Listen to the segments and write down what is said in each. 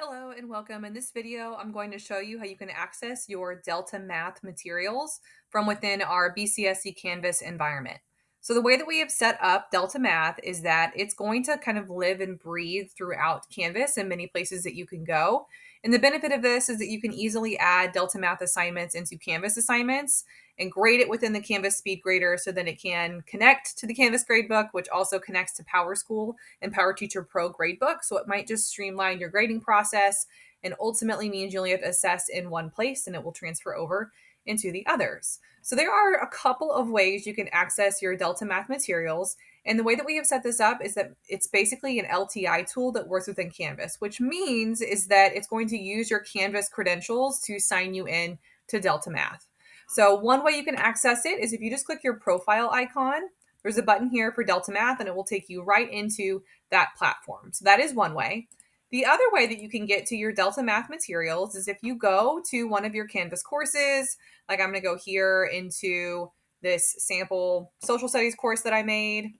Hello and welcome. In this video, I'm going to show you how you can access your DeltaMath materials from within our BCSC Canvas environment. So the way that we have set up DeltaMath is that it's going to kind of live and breathe throughout Canvas and many places that you can go. And the benefit of this is that you can easily add DeltaMath assignments into Canvas assignments and grade it within the Canvas speed grader so that it can connect to the Canvas gradebook, which also connects to PowerSchool and PowerTeacher Pro gradebook. So it might just streamline your grading process and ultimately means you only have to assess in one place and it will transfer over into the others. So there are a couple of ways you can access your DeltaMath materials. And the way that we have set this up is that it's basically an LTI tool that works within Canvas, which means is that it's going to use your Canvas credentials to sign you in to DeltaMath. So one way you can access it is if you just click your profile icon, there's a button here for DeltaMath and it will take you right into that platform. So that is one way. The other way that you can get to your DeltaMath materials is if you go to one of your Canvas courses, like I'm going to go here into this sample social studies course that I made.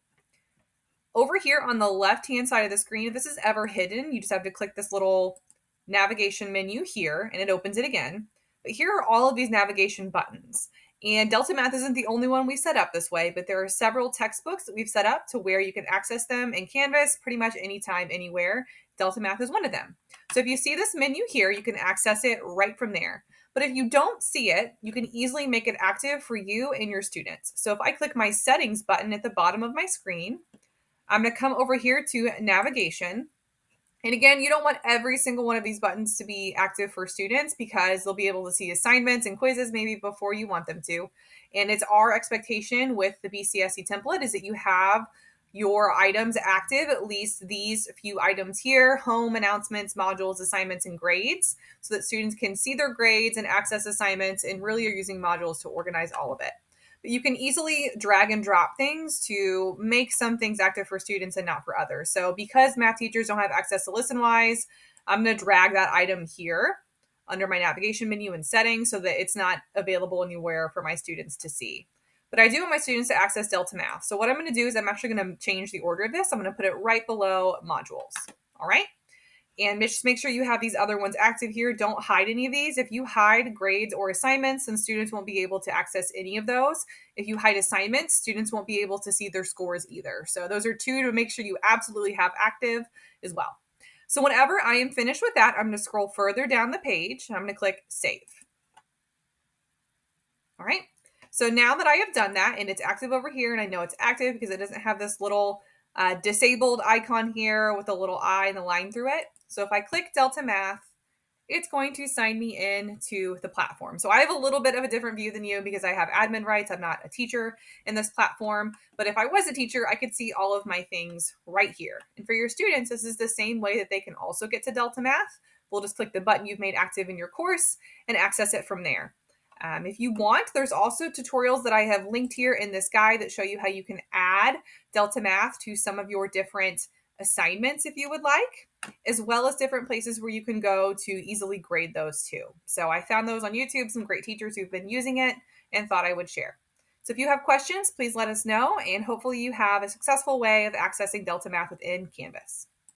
Over here on the left-hand side of the screen, if this is ever hidden, you just have to click this little navigation menu here and it opens it again. But here are all of these navigation buttons. And DeltaMath isn't the only one we set up this way, but there are several textbooks that we've set up to where you can access them in Canvas pretty much anytime, anywhere. DeltaMath is one of them. So if you see this menu here, you can access it right from there. But if you don't see it, you can easily make it active for you and your students. So if I click my settings button at the bottom of my screen, I'm going to come over here to navigation. And again, you don't want every single one of these buttons to be active for students because they'll be able to see assignments and quizzes maybe before you want them to. And it's our expectation with the BCSC template is that you have your items active, at least these few items here: home, announcements, modules, assignments, and grades, so that students can see their grades and access assignments and really are using modules to organize all of it. But you can easily drag and drop things to make some things active for students and not for others. So because math teachers don't have access to ListenWise, I'm going to drag that item here under my navigation menu and settings so that it's not available anywhere for my students to see. But I do want my students to access DeltaMath. So what I'm going to do is I'm actually going to change the order of this. I'm going to put it right below modules. All right. And just make sure you have these other ones active here. Don't hide any of these. If you hide grades or assignments, then students won't be able to access any of those. If you hide assignments, students won't be able to see their scores either. So those are two to make sure you absolutely have active as well. So whenever I am finished with that, I'm going to scroll further down the page and I'm going to click Save. All right. So now that I have done that and it's active over here, and I know it's active because it doesn't have this little disabled icon here with a little eye and the line through it. So if I click DeltaMath, it's going to sign me in to the platform. So I have a little bit of a different view than you because I have admin rights. I'm not a teacher in this platform, but if I was a teacher, I could see all of my things right here. And for your students, this is the same way that they can also get to DeltaMath. We'll just click the button you've made active in your course and access it from there. If you want, there's also tutorials that I have linked here in this guide that show you how you can add DeltaMath to some of your different assignments if you would like, as well as different places where you can go to easily grade those too. So I found those on YouTube, some great teachers who've been using it and thought I would share. So if you have questions, please let us know, and hopefully you have a successful way of accessing DeltaMath within Canvas.